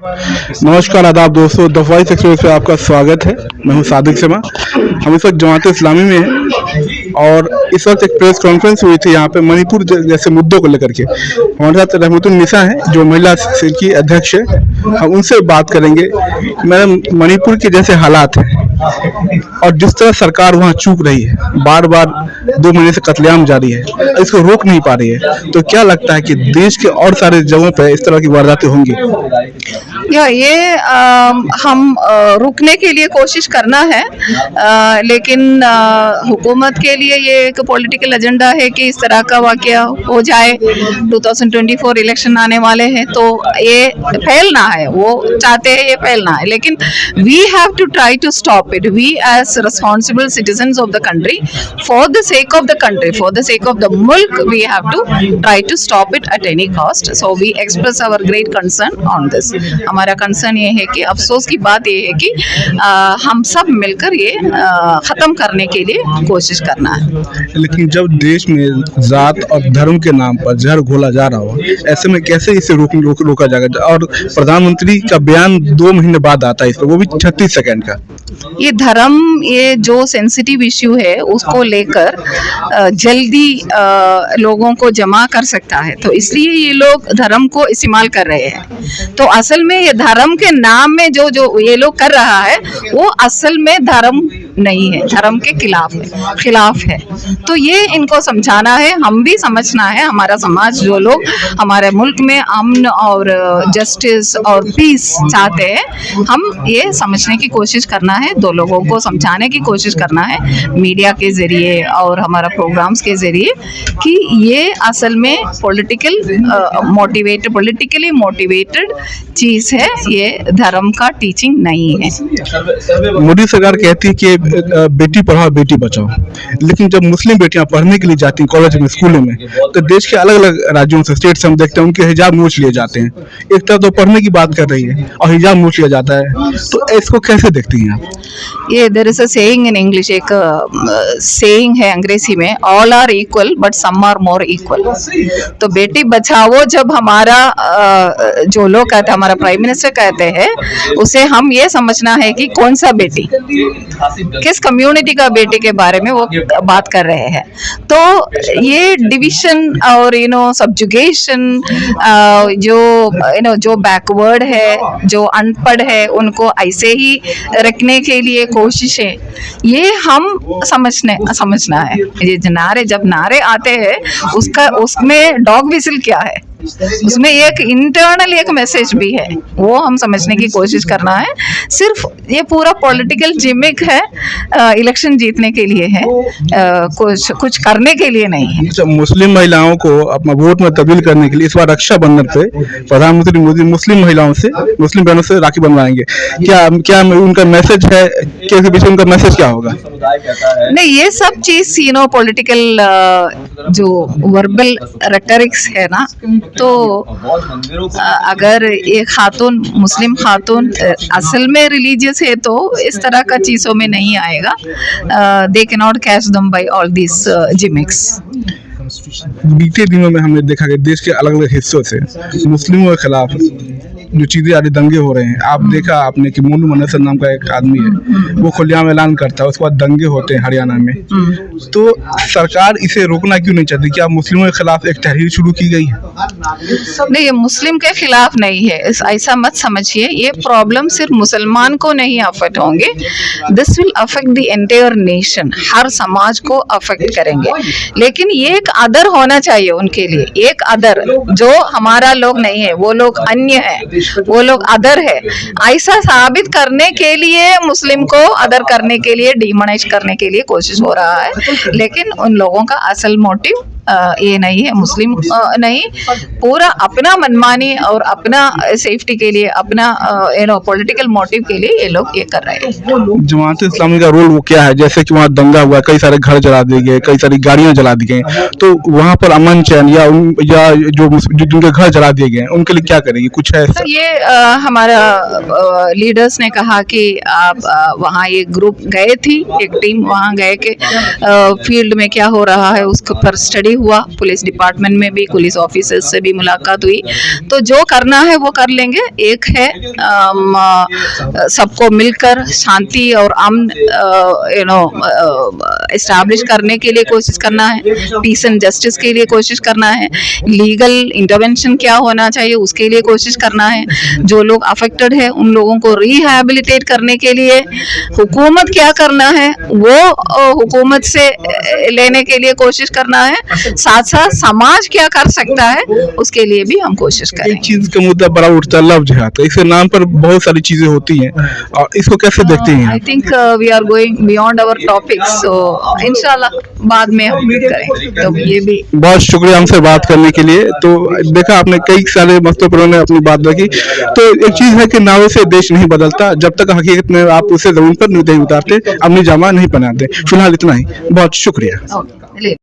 नमस्कार आदाब दोस्तों, द वॉइस एक्सप्रेस पे आपका स्वागत है। मैं हूं सादिक शर्मा। हम इस वक्त जमात इस्लामी में हैं और इस वक्त एक प्रेस कॉन्फ्रेंस हुई थी यहाँ पे मणिपुर जैसे मुद्दों को लेकर के। हमारे साथ रहमतुन्निसा हैं जो महिला सेल की अध्यक्ष है। हम उनसे बात करेंगे। मैडम, मणिपुर के जैसे हालात हैं और जिस तरह सरकार वहाँ चूक रही है, बार बार 2 महीने से कत्लेआम जारी है, इसको रोक नहीं पा रही है, तो क्या लगता है कि देश के और सारे जगहों पे इस तरह की वारदातें होंगी? हम रुकने के लिए कोशिश करना है, लेकिन हुकूमत के लिए ये एक पॉलिटिकल एजेंडा है कि इस तरह का वाकया हो जाए। 2024 इलेक्शन आने वाले हैं तो ये फैलना है, वो चाहते हैं ये फैलना है, लेकिन we have to try to stop it. We as responsible citizens of the country, for the sake of the country, for the sake of the मुल्क, we have to try to stop it at any cost. So we express our great concern on this. हमारा concern ये है कि अफसोस की बात ये है कि हम सब मिलकर ये ख़त्म करने के लिए कोशिश करना है। लेकिन जब देश में जात और धर्म के नाम पर जहर घोला जा रहा हो, ऐसे में कैसे इसे रोका जाएगा? और प्रधानमंत्री का बयान 2 महीने बाद आता है, इस पर वो भी 36 सेकंड का। ये धर्म, ये जो सेंसिटिव इश्यू है उसको लेकर जल्दी लोगों को जमा कर सकता है, तो इसलिए ये लोग धर्म को इस्तेमाल कर रहे हैं। तो असल में ये धर्म के नाम में जो ये लोग कर रहा है वो असल में धर्म नहीं है, धर्म के खिलाफ है। तो ये इनको समझाना है, हम भी समझना है। हमारा समाज, जो लोग हमारे मुल्क में अमन और जस्टिस और पीस चाहते हैं, हम ये समझने की कोशिश करना है, 2 लोगों को समझाने की कोशिश करना है मीडिया के जरिए और हमारा प्रोग्राम्स के जरिए कि ये असल में पॉलिटिकली मोटिवेटेड चीज है, ये धर्म का टीचिंग नहीं है। मोदी सरकार कहती है कि बेटी पढ़ाओ बेटी बचाओ, लेकिन जब मुस्लिम बेटियां पढ़ने के लिए जाती हैं कॉलेज में, स्कूलों में, तो देश के अलग अलग राज्यों से, स्टेट से हम देखते हैं उनके हिजाब नोच लिए जाते हैं। एक तरफ तो पढ़ने की बात कर रही है और हिजाब नोच लिया जाता है, तो इसको कैसे देखती हैं आप? ये there is a saying in English, एक सेइंग है अंग्रेजी में, all are equal but some are more equal. तो बेटी बचाओ जब हमारा जो लोग कहते हैं, हमारा प्राइम मिनिस्टर कहते हैं, उसे हम ये समझना है कि कौन सा बेटी, किस कम्युनिटी का बेटी के बारे में वो बात कर रहे हैं। तो ये डिवीजन और सब्जुगेशन, जो बैकवर्ड है, जो अनपढ़ है, उनको ऐसे ही रखने के लिए कोशिशें, ये हम समझना है। ये जब नारे आते हैं उसमें डॉग विसिल क्या है, उसमें एक इंटरनल एक मैसेज भी है, वो हम समझने की कोशिश करना है। सिर्फ ये पूरा पॉलिटिकल जिमिक है, इलेक्शन जीतने के लिए है, कुछ करने के लिए नहीं है। मुस्लिम महिलाओं को अपना वोट में तब्दील करने के लिए इस बार रक्षाबंधन पे प्रधानमंत्री मोदी मुस्लिम महिलाओं से, मुस्लिम बहनों से राखी बनवाएंगे। क्या उनका मैसेज है? कैसे पीछे उनका मैसेज क्या होगा? नहीं, ये सब चीज पॉलिटिकल जो वर्बल रेटरिक्स है ना, तो अगर ये खातून, मुस्लिम खातून असल में रिलीजियस है तो इस तरह का चीज़ों में नहीं आएगा। They can not catch them by all this gimmicks. बीते दिनों में हमने देखा कि देश के अलग अलग हिस्सों से मुस्लिमों के खिलाफ जो चीजें आज दंगे हो रहे हैं, आप देखा आपने कि मोनू मनसर नाम का एक आदमी है, वो खुलेआम ऐलान करता है, उसके बाद दंगे होते हैं हरियाणा में। तो सरकार इसे रोकना क्यों नहीं चाहती? क्या मुस्लिमों के खिलाफ एक तहरीर शुरू की गई है? नहीं, ये मुस्लिम के खिलाफ नहीं है, ऐसा मत समझिए। ये प्रॉब्लम सिर्फ मुसलमान को नहीं अफेक्ट होंगे, this will affect the entire nation, हर समाज को अफेक्ट करेंगे। लेकिन ये एक अदर होना चाहिए उनके लिए, एक अदर जो हमारा लोग नहीं है, वो लोग अन्य है, वो लोग अदर है। ऐसा साबित करने के लिए मुस्लिम को अदर करने के लिए, डिमोनाइज करने के लिए कोशिश हो रहा है, लेकिन उन लोगों का असल मोटिव ये नहीं है, मुस्लिम नहीं, पूरा अपना मनमानी और अपना सेफ्टी के लिए, अपना पॉलिटिकल मोटिव के लिए ये लोग ये कर रहे हैं। जमात इस्लामी का रोल वो क्या है? जैसे कि वहाँ दंगा हुआ, कई सारे घर जला दिए गए, कई सारी गाड़ियां जला दी गई, तो वहाँ पर अमन चैन या जो जिनके घर जला दिए गए उनके लिए क्या करेंगे? कुछ है तो ये हमारा लीडर्स ने कहा कि आप वहाँ एक ग्रुप गए थी, एक टीम वहाँ गए कि फील्ड में क्या हो रहा है उसके ऊपर स्टडी हुआ, पुलिस डिपार्टमेंट में भी पुलिस ऑफिसर्स से भी मुलाकात हुई। तो जो करना है वो कर लेंगे। एक है सबको मिलकर शांति और अमन एस्टैब्लिश करने के लिए कोशिश करना है, पीस एंड जस्टिस के लिए कोशिश करना है, लीगल इंटरवेंशन क्या होना चाहिए उसके लिए कोशिश करना है, जो लोग अफेक्टेड है उन लोगों को रिहैबिलिटेट करने के लिए हुकूमत क्या करना है वो हुकूमत से लेने के लिए कोशिश करना है, साथ साथ समाज क्या कर सकता है उसके लिए भी हम कोशिश एक करेंगे। चीज का मुद्दा बड़ा उठता है, लव जिहाद। इसके नाम पर बहुत सारी चीजें होती हैं और इसको कैसे देखते हैं आई आप? Think we are going beyond our topic, so इंशाल्लाह बाद में हम करेंगे। तो ये भी बहुत शुक्रिया हमसे बात करने के लिए। तो देखा आपने कई सारे मस्तों पर उन्होंने अपनी बात रखी। तो एक चीज है कि नावे से देश नहीं बदलता, जब तक हकीकत में आप उसे जमीन पर नहीं उतारते, अपनी जामा नहीं पहनाते। फिलहाल इतना ही, बहुत शुक्रिया। ओके।